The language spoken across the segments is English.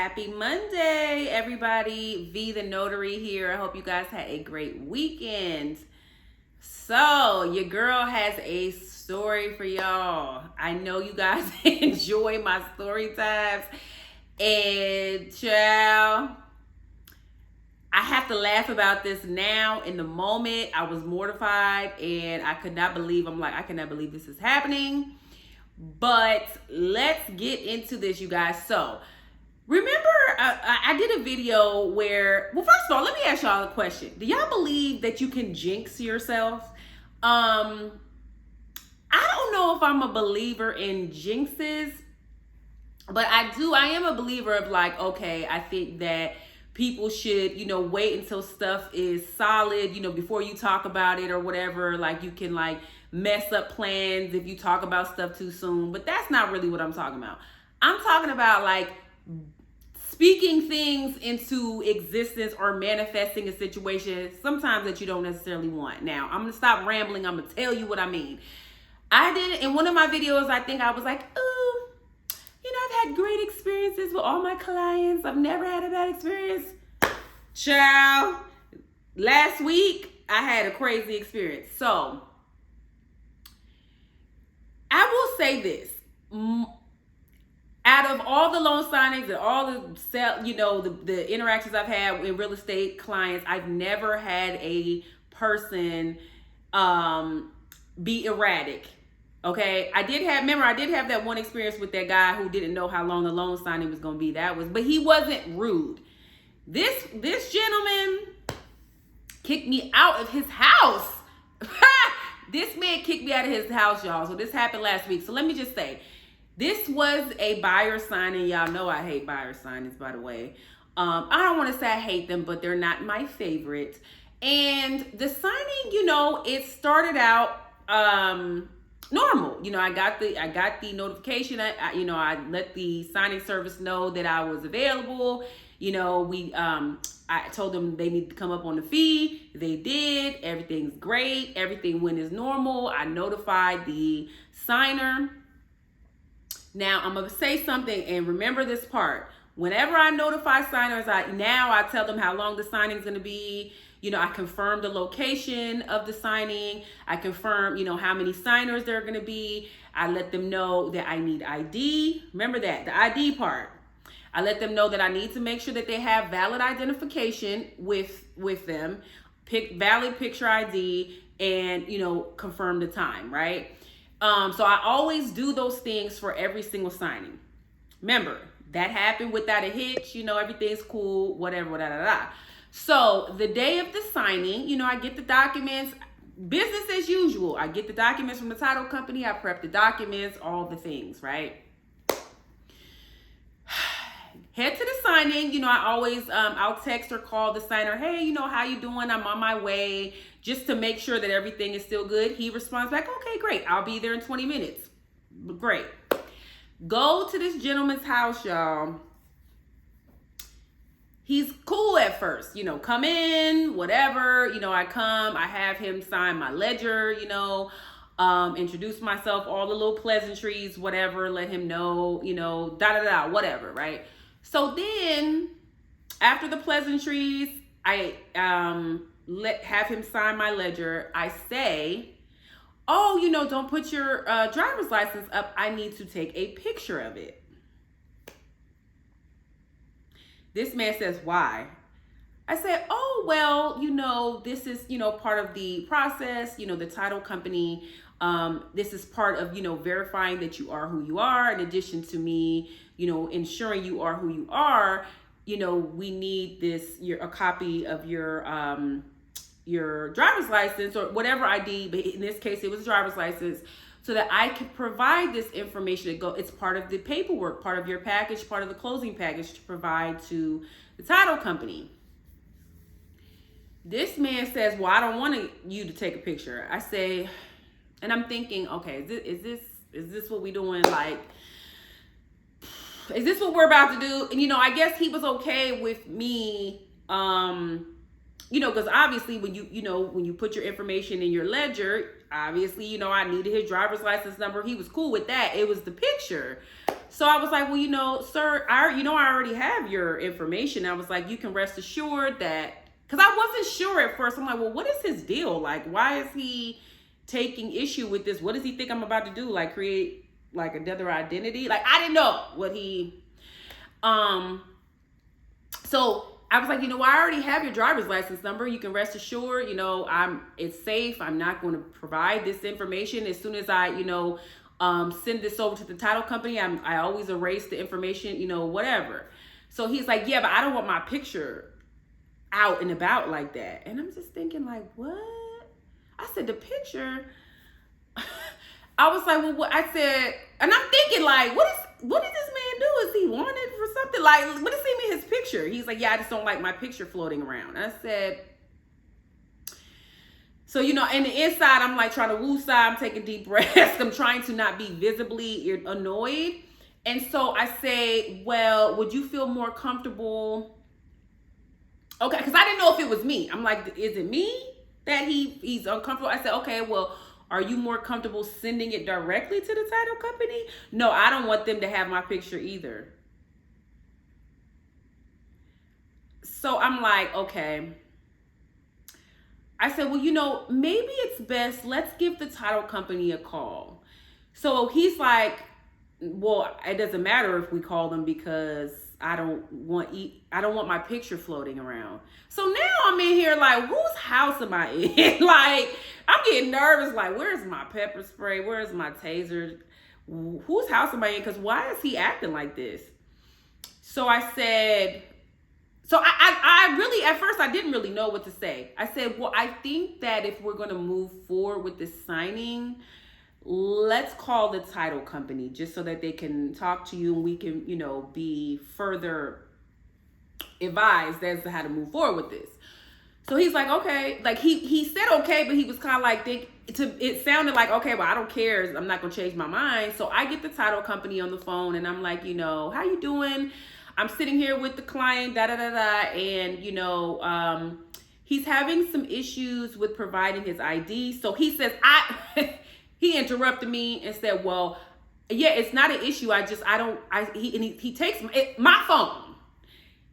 Happy Monday, everybody. V the Notary here. I hope you guys had a great weekend. So, your girl has a story for y'all. I know you guys enjoy my story times. And, child, I have to laugh about this now. In the moment, I was mortified and I could not believe, I cannot believe this is happening. But let's get into this, you guys. So, remember, I did a video where, well, first of all, let me ask y'all a question. Do y'all believe that you can jinx yourself? I don't know if I'm a believer in jinxes, but I am a believer of like, okay, I think that people should, wait until stuff is solid, before you talk about it or whatever. Like, you can like mess up plans if you talk about stuff too soon, but that's not really what I'm talking about. I'm talking about like speaking things into existence or manifesting a situation sometimes that you don't necessarily want. Now, I'm going to stop rambling. I'm going to tell you what I mean. I did in one of my videos, I think I was like, oh, I've had great experiences with all my clients. I've never had a bad experience. Child, last week I had a crazy experience. So, I will say this. Out of all the loan signings and all the interactions I've had with real estate clients, I've never had a person be erratic. Okay, I did have that one experience with that guy who didn't know how long the loan signing was going to be. But he wasn't rude. This gentleman kicked me out of his house. This man kicked me out of his house, y'all. So this happened last week. So let me just say, this was a buyer signing. Y'all know I hate buyer signings, by the way. I don't want to say I hate them, but they're not my favorite. And the signing, it started out normal. I got the notification. I let the signing service know that I was available. I told them they need to come up on the fee. They did. Everything's great. Everything went as normal. I notified the signer. Now, I'm going to say something, and remember this part. Whenever I notify signers, I tell them how long the signing is going to be. I confirm the location of the signing. I confirm, how many signers there are going to be. I let them know that I need ID. Remember that, the ID part. I let them know that I need to make sure that they have valid identification with them, valid picture ID, and, confirm the time, right? So I always do those things for every single signing. Remember, that happened without a hitch, everything's cool, whatever, So the day of the signing, I get the documents, business as usual. I get the documents from the title company. I prep the documents, all the things, right? Head to the signing. I always, I'll text or call the signer. Hey, how you doing? I'm on my way, just to make sure that everything is still good. He responds back, okay, great. I'll be there in 20 minutes. Great. Go to this gentleman's house, y'all. He's cool at first, come in, whatever, I have him sign my ledger, introduce myself, all the little pleasantries, whatever, let him know, whatever, right? So then after the pleasantries, I have him sign my ledger. I say, oh, don't put your driver's license up. I need to take a picture of it. This man says, why? I said, oh, well, this is, part of the process, the title company. This is part of, verifying that you are who you are. In addition to me, ensuring you are who you are, we need a copy of your driver's license or whatever ID, but in this case, it was a driver's license, so that I can provide this information. It's part of the paperwork, part of your package, part of the closing package to provide to the title company. This man says, well, I don't want you to take a picture. I say, and I'm thinking, okay, is this what we doing? Like, is this what we're about to do? And, I guess he was okay with me, because obviously when you put your information in your ledger, obviously, I needed his driver's license number. He was cool with that. It was the picture. So I was like, well, sir, I already have your information. I was like, you can rest assured that, because I wasn't sure at first. I'm like, well, what is his deal? Like, why is he taking issue with this? What does he think I'm about to do? Like, create like another identity? Like, I didn't know what he, so I was like, I already have your driver's license number. You can rest assured, it's safe. I'm not going to provide this information. As soon as I, send this over to the title company, I always erase the information, whatever. So he's like, yeah, but I don't want my picture out and about like that. And I'm just thinking like, what? I said, the picture? I was like, well, what? I said, and I'm thinking like, what did this man do? Is he wanted for something? Like, what does he mean his picture? He's like, yeah, I just don't like my picture floating around. And I said, so, in the inside, I'm like trying to woosah. I'm taking deep breaths. I'm trying to not be visibly annoyed. And so I say, well, would you feel more comfortable? Okay, because I didn't know if it was me. I'm like, is it me that he's uncomfortable? I said, okay, well, are you more comfortable sending it directly to the title company? No, I don't want them to have my picture either. So I'm like, okay. I said, well, maybe it's best, let's give the title company a call. So he's like, well, it doesn't matter if we call them because I don't want my picture floating around. So now I'm in here like, whose house am I in? Like, I'm getting nervous. Like, where's my pepper spray? Where's my taser? Whose house am I in? Because why is he acting like this? So I said, I really, at first, I didn't really know what to say. I said, well, I think that if we're going to move forward with this signing, let's call the title company just so that they can talk to you and we can, be further advised as to how to move forward with this. So he's like, okay. Like, he said okay, but he was kind of like, it sounded like, okay, well, I don't care. I'm not going to change my mind. So I get the title company on the phone and I'm like, how you doing? I'm sitting here with the client, and, he's having some issues with providing his ID. So he says, he interrupted me and said, well, yeah, it's not an issue. He takes my phone.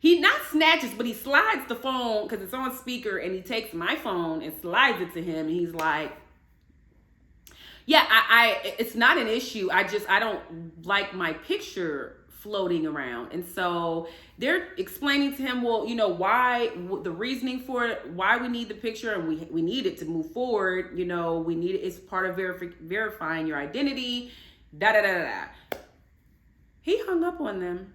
He not snatches, but he slides the phone because it's on speaker, and he takes my phone and slides it to him. And he's like, yeah, it's not an issue. I don't like my picture floating around. And so they're explaining to him, well, why, the reasoning for it, why we need the picture, and we need it to move forward. We need it. It's part of verifying your identity. He hung up on them.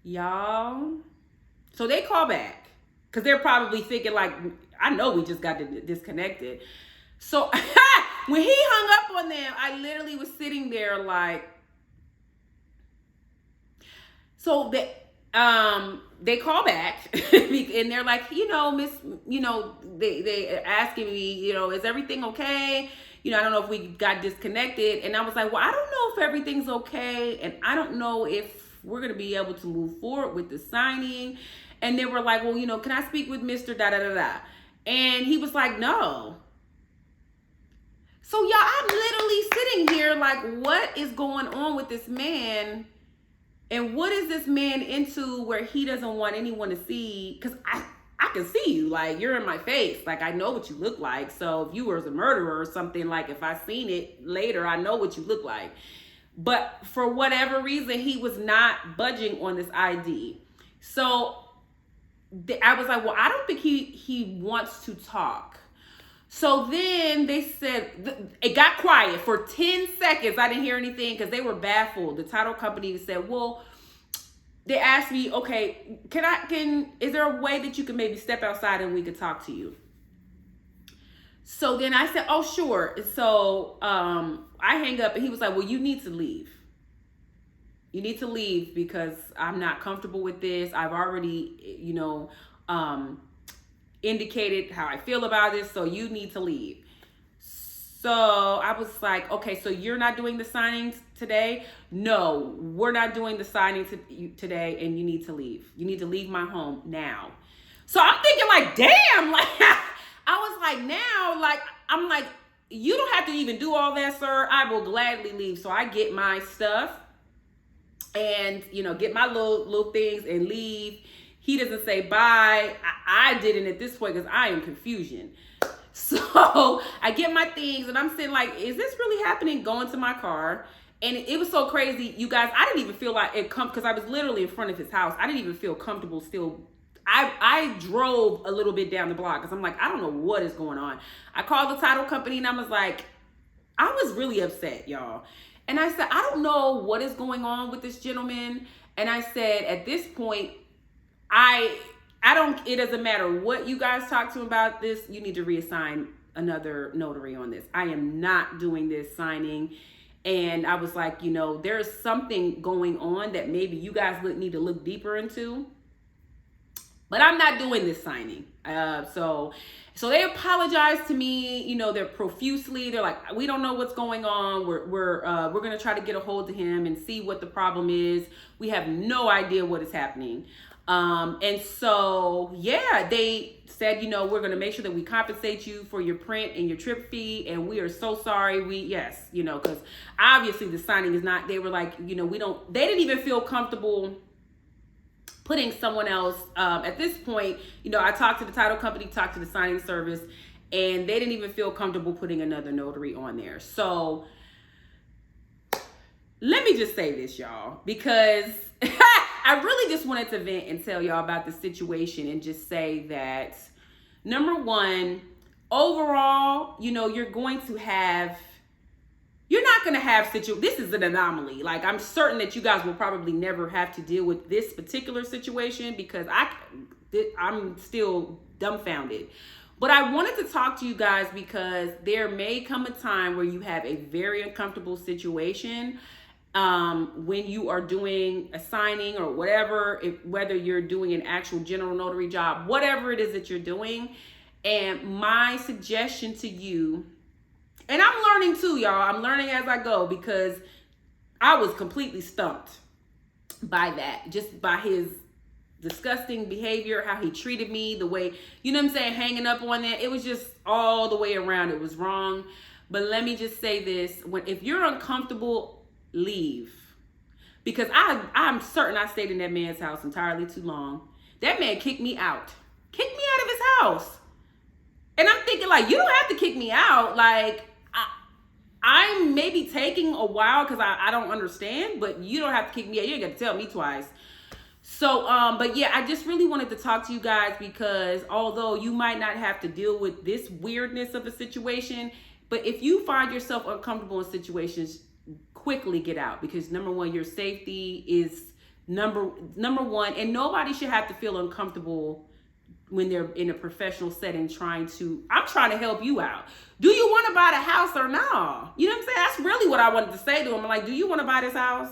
Y'all. So they call back because they're probably thinking like, I know we just got disconnected. So when he hung up on them, I literally was sitting there like, so they call back and they're like, miss, they asking me, is everything okay? I don't know if we got disconnected. And I was like, well, I don't know if everything's okay. And I don't know if we're going to be able to move forward with the signing. And they were like, well, can I speak with Mr. And he was like, no. So y'all, I'm literally sitting here like, what is going on with this man? And what is this man into where he doesn't want anyone to see? Because I can see you, like, you're in my face. Like, I know what you look like. So if you were a murderer or something, like, if I seen it later, I know what you look like. But for whatever reason, he was not budging on this ID. So I was like, well, I don't think he wants to talk. So then they said, it got quiet for 10 seconds. I didn't hear anything because they were baffled. The title company said, well, they asked me, okay, is there a way that you can maybe step outside and we could talk to you? So then I said, oh, sure. So I hang up and he was like, well, you need to leave. You need to leave because I'm not comfortable with this. I've already, indicated how I feel about this, so you need to leave. So I was like, okay, so you're not doing the signings today? No, we're not doing the signing today, and you need to leave. You need to leave my home now. So I'm thinking like, damn, like, I was like, now, like, I'm like, you don't have to even do all that, sir. I will gladly leave. So I get my stuff and, you know, get my little things and leave. He doesn't say bye. I didn't at this point because I am confusion. So I get my things and I'm sitting like, is this really happening? Going to my car. And it was so crazy, you guys. I didn't even feel like it because I was literally in front of his house. I didn't even feel comfortable still. I drove a little bit down the block because I'm like, I don't know what is going on. I called the title company and I was like, I was really upset, y'all. And I said, I don't know what is going on with this gentleman. And I said, at this point, I don't, it doesn't matter what you guys talk to him about this. You need to reassign another notary on this. I am not doing this signing. And I was like, you know, there's something going on that maybe you guys need to look deeper into. But I'm not doing this signing. So they apologized to me. You know, they're profusely. They're like, we don't know what's going on. We're gonna try to get a hold of him and see what the problem is. We have no idea what is happening. And so yeah, they said, you know, we're gonna make sure that we compensate you for your print and your trip fee, and we are so sorry. Yes, you know, because obviously the signing is not. They were like, you know, they didn't even feel comfortable putting someone else at this point. You know, I talked to the title company, talked to the signing service, and they didn't even feel comfortable putting another notary on there. So let me just say this, y'all, because I really just wanted to vent and tell y'all about the situation and just say that, number one, overall, you know, you're not going to have this is an anomaly. Like, I'm certain that you guys will probably never have to deal with this particular situation because I'm still dumbfounded. But I wanted to talk to you guys because there may come a time where you have a very uncomfortable situation when you are doing a signing or whatever, whether you're doing an actual general notary job, whatever it is that you're doing. And my suggestion to you, and I'm learning too, y'all. I'm learning as I go because I was completely stumped by that, just by his disgusting behavior, how he treated me, the way, you know what I'm saying, hanging up on that. It was just all the way around. It was wrong. But let me just say this. If you're uncomfortable, leave. Because I'm certain I stayed in that man's house entirely too long. That man kicked me out. Kicked me out of his house. And I'm thinking, like, you don't have to kick me out. Like, I'm maybe taking a while because I don't understand, but you don't have to kick me out. You ain't got to tell me twice. So, but yeah, I just really wanted to talk to you guys because although you might not have to deal with this weirdness of a situation, but if you find yourself uncomfortable in situations, quickly get out, because number one, your safety is number one, and nobody should have to feel uncomfortable when they're in a professional setting I'm trying to help you out. Do you want to buy the house or no? You know what I'm saying? That's really what I wanted to say to him. I'm like, do you want to buy this house?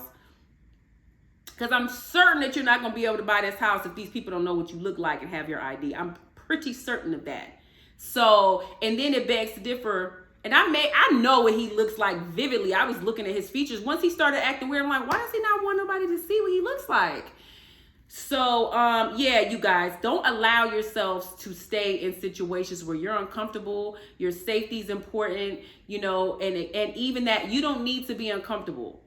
Because I'm certain that you're not going to be able to buy this house if these people don't know what you look like and have your ID. I'm pretty certain of that. So, and then it begs to differ. And I know what he looks like vividly. I was looking at his features. Once he started acting weird, I'm like, why does he not want nobody to see what he looks like? So, yeah, you guys, don't allow yourselves to stay in situations where you're uncomfortable. Your safety is important, you know, and even that you don't need to be uncomfortable.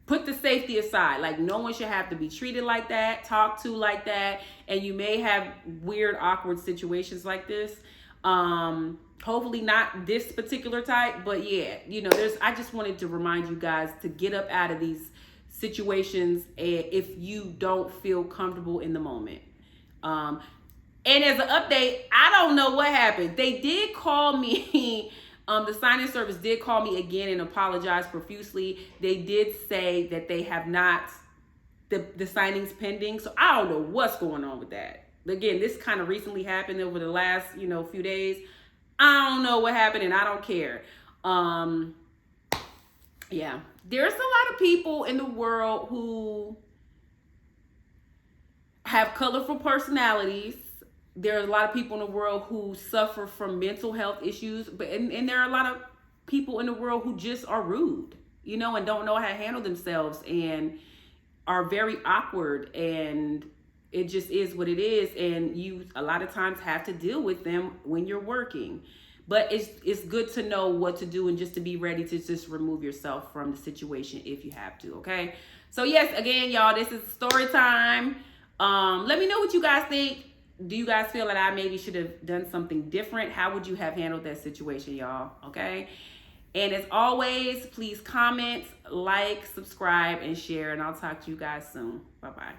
Put the safety aside. Like, no one should have to be treated like that, talked to like that. And you may have weird, awkward situations like this. Hopefully not this particular type, but yeah, you know, I just wanted to remind you guys to get up out of these situations if you don't feel comfortable in the moment. And as an update, I don't know what happened. They did call me. The signing service did call me again and apologize profusely. They did say that they have not, the signing's pending. So I don't know what's going on with that. Again, this kind of recently happened over the last, few days. I don't know what happened and I don't care. Yeah, there's a lot of people in the world who have colorful personalities. There are a lot of people in the world who suffer from mental health issues, and there are a lot of people in the world who just are rude, and don't know how to handle themselves and are very awkward, and it just is what it is. And you a lot of times have to deal with them when you're working. But it's good to know what to do and just to be ready to just remove yourself from the situation if you have to, okay? So yes, again, y'all, this is story time. Let me know what you guys think. Do you guys feel that I maybe should have done something different? How would you have handled that situation, y'all? Okay? And as always, please comment, like, subscribe, and share. And I'll talk to you guys soon. Bye-bye.